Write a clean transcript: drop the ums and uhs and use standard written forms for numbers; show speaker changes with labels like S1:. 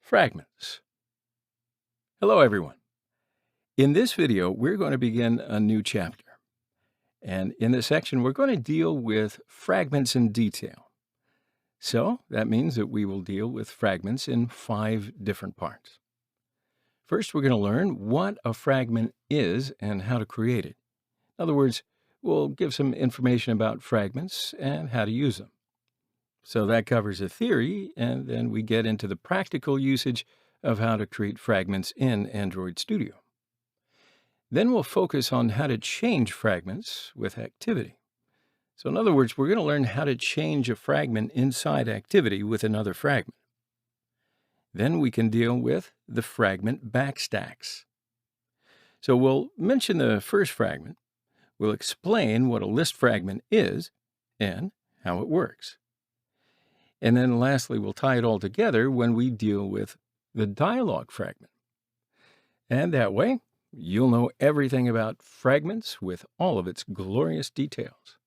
S1: Fragments. Hello, everyone. In this video, we're going to begin a new chapter. And in this section, we're going to deal with fragments in detail. So that means that we will deal with fragments in 5 different parts. First, we're going to learn what a fragment is and how to create it. In other words, we'll give some information about fragments and how to use them. So that covers the theory, and then we get into the practical usage of how to create fragments in Android Studio. Then we'll focus on how to change fragments with activity. So in other words, we're going to learn how to change a fragment inside activity with another fragment. Then we can deal with the fragment backstacks. So we'll mention the first fragment. We'll explain what a list fragment is and how it works. And then lastly, we'll tie it all together when we deal with the dialog fragment. And that way, you'll know everything about fragments with all of its glorious details.